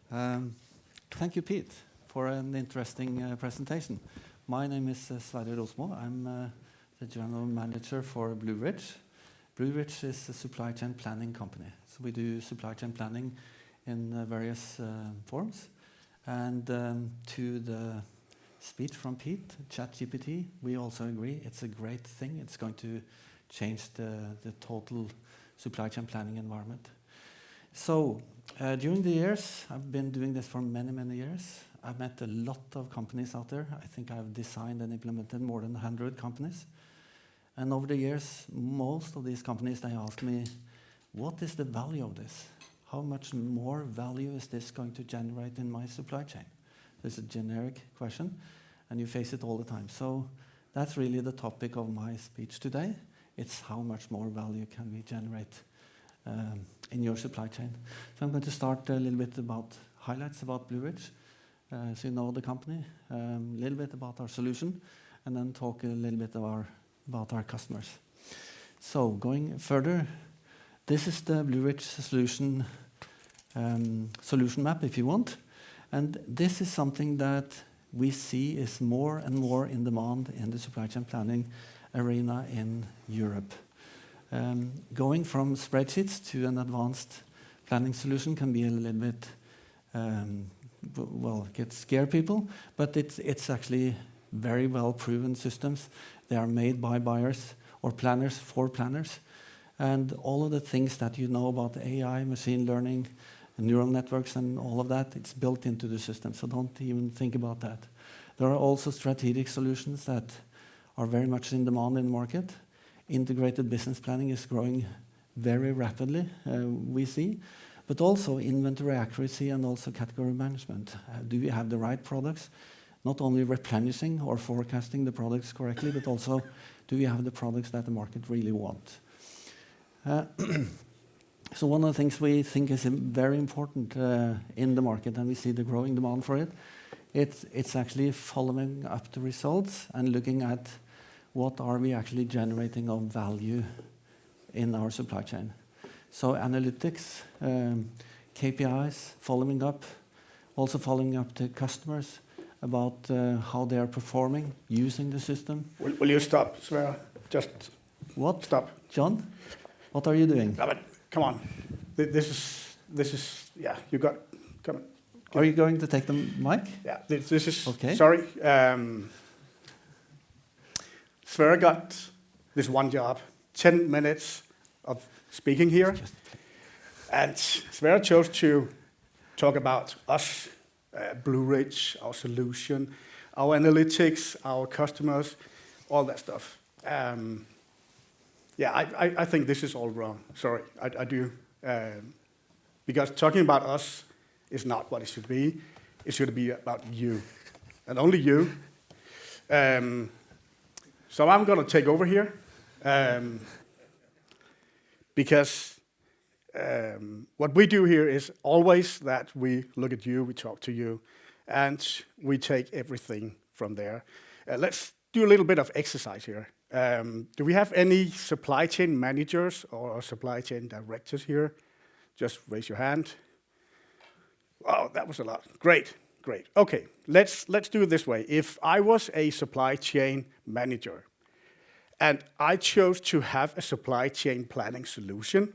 Thank you, Pete, for an interesting presentation. My name is Sverre Rosmo. I'm the General Manager for Blue Ridge. Blue Ridge is a supply chain planning company. So we do supply chain planning in various forms. And to the speech from Pete, ChatGPT, we also agree it's a great thing. It's going to change the total supply chain planning environment. So during the years, I've been doing this for many, many years. I've met a lot of companies out there. I think I've designed and implemented more than 100 companies. And over the years, most of these companies, they ask me, what is the value of this? How much more value is this going to generate in my supply chain? It's a generic question, and you face it all the time. So that's really the topic of my speech today. It's how much more value can we generate in your supply chain. So I'm going to start a little bit about highlights about Blue Ridge, so you know the company, a little bit about our solution, and then talk a little bit about our customers. So going further, this is the Blue Ridge solution map, if you want. And this is something that we see is more and more in demand in the supply chain planning arena in Europe. Going from spreadsheets to an advanced planning solution can be a little bit, well, it scare people, but it's actually very well proven systems. They are made by buyers or planners for planners. And all of the things that you know about AI, machine learning, neural networks and all of that, it's built into the system. So don't even think about that. There are also strategic solutions that are very much in demand in the market. Integrated business planning is growing very rapidly, we see, but also inventory accuracy and also category management. Do we have the right products? Not only replenishing or forecasting the products correctly, but also do we have the products that the market really wants? So one of the things we think is very important in the market, and we see the growing demand for it, it's actually following up the results and looking at what are we actually generating of value in our supply chain. So analytics, KPIs, following up, also following up the customers about how they are performing using the system. Will you stop, Sverre? Just what? Stop. John, what are you doing? No, but come on. This is yeah, you got, come on. Are you going to take the mic? Yeah, this is, okay. Sorry. Sverre got this one job, 10 minutes of speaking here. And Sverre chose to talk about us, Blue Ridge, our solution, our analytics, our customers, all that stuff. Yeah, I think this is all wrong. Sorry, I do. Because talking about us is not what it should be. It should be about you, and only you. So I'm going to take over here, because what we do here is always that we look at you, we talk to you, and we take everything from there. Let's do a little bit of exercise here. Do we have any supply chain managers or supply chain directors here? Just raise your hand. Wow, that was a lot. Great, great. Okay, let's do it this way. If I was a supply chain manager and I chose to have a supply chain planning solution,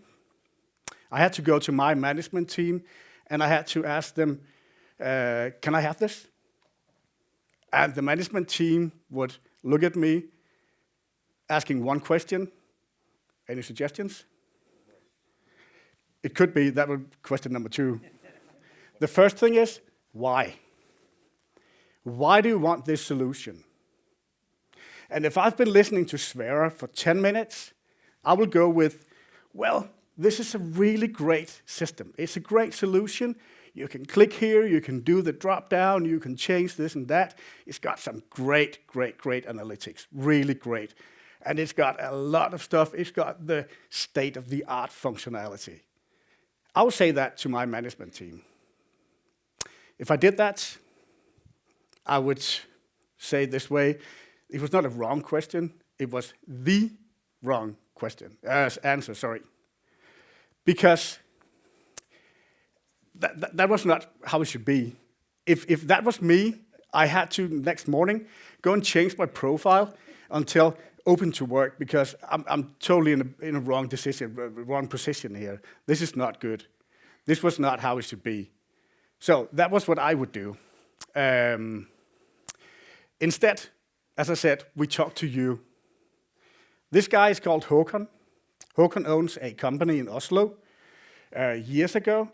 I had to go to my management team and I had to ask them, can I have this? And the management team would look at me asking one question. Any suggestions? It could be that would question number 2. The first thing is, why? Why do you want this solution? And if I've been listening to Sverre for 10 minutes, I will go with, well, this is a really great system. It's a great solution. You can click here, you can do the drop down, you can change this and that. It's got some great, great, great analytics, really great. And it's got a lot of stuff. It's got the state-of-the-art functionality. I would say that to my management team. If I did that, I would say this way, it was not a wrong question, it was the wrong question, answer, sorry. Because that was not how it should be. If that was me, I had to next morning go and change my profile until open to work, because I'm totally in a wrong position here. This is not good. This was not how it should be. So that was what I would do. Instead, as I said, we talk to you. This guy is called Håkon. Håkon owns a company in Oslo. Years ago,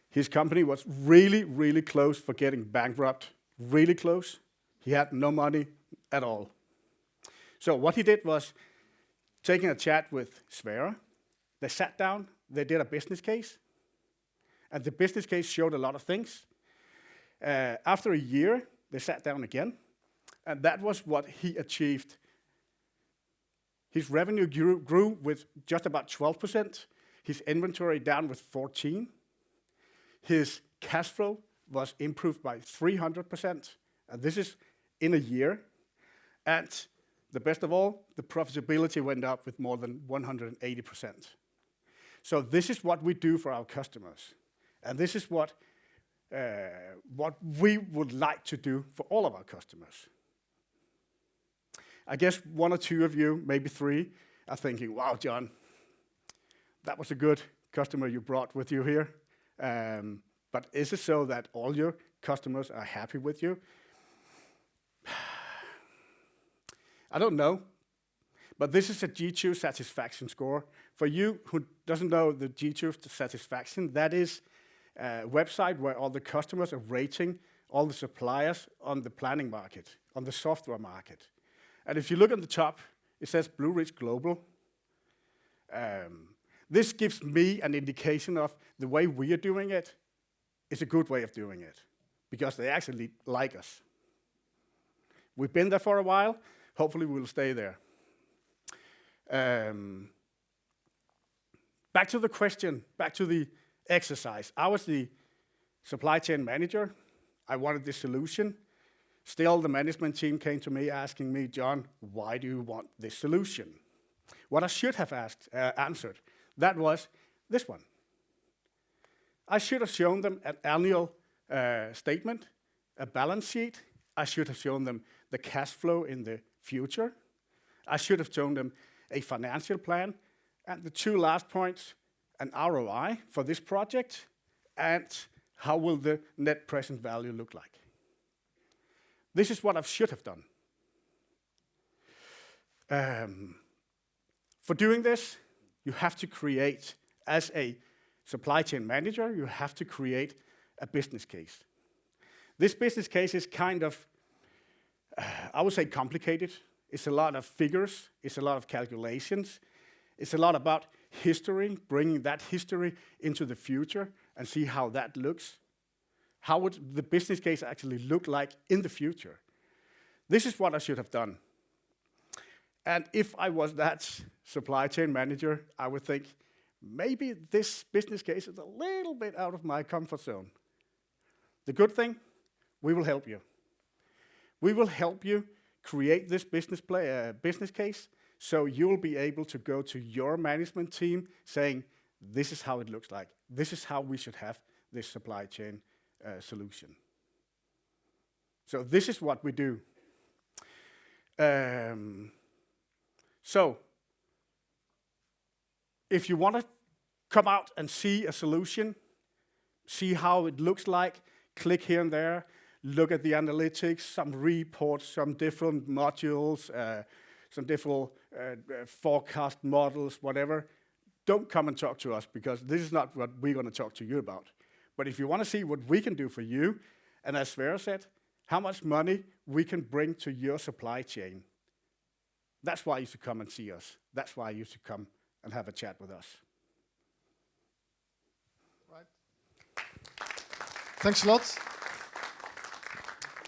his company was really, really close for getting bankrupt. Really close. He had no money at all. So what he did was taking a chat with Sverre. They sat down, they did a business case, and the business case showed a lot of things. After a year, they sat down again, and that was what he achieved. His revenue grew with just about 12%, his inventory down with 14%, his cash flow was improved by 300%, and this is in a year. And the best of all, the profitability went up with more than 180%. So this is what we do for our customers, and this is what we would like to do for all of our customers. I guess one or two of you, maybe three, are thinking, wow, John, that was a good customer you brought with you here. But is it so that all your customers are happy with you? I don't know. But this is a G2 satisfaction score. For you who doesn't know the G2 satisfaction, that is a website where all the customers are rating all the suppliers on the planning market, on the software market. And if you look at the top, it says Blue Ridge Global. This gives me an indication of the way we are doing it is a good way of doing it, because they actually like us. We've been there for a while. Hopefully we'll stay there. Back to the question, back to the exercise. I was the supply chain manager. I wanted this solution. Still, the management team came to me asking me, John, why do you want this solution? What I should have answered, that was this one. I should have shown them an annual statement, a balance sheet. I should have shown them the cash flow in the future. I should have shown them a financial plan. And the two last points, an ROI for this project, and how will the net present value look like. This is what I should have done. For doing this, you have to create, as a supply chain manager, you have to create a business case. This business case is kind of, I would say, complicated. It's a lot of figures, it's a lot of calculations, it's a lot about history, bringing that history into the future and see how that looks. How would the business case actually look like in the future? This is what I should have done. And if I was that supply chain manager, I would think, maybe this business case is a little bit out of my comfort zone. The good thing, we will help you. We will help you create this business case, so you'll be able to go to your management team saying, this is how it looks like. This is how we should have this supply chain solution. So this is what we do. So if you want to come out and see a solution, see how it looks like, click here and there, look at the analytics, some reports, some different modules, some different forecast models, whatever. Don't come and talk to us, because this is not what we're going to talk to you about. But if you want to see what we can do for you, and as Sverre said, how much money we can bring to your supply chain, that's why you should come and see us. That's why you should come and have a chat with us. Right. Thanks a lot.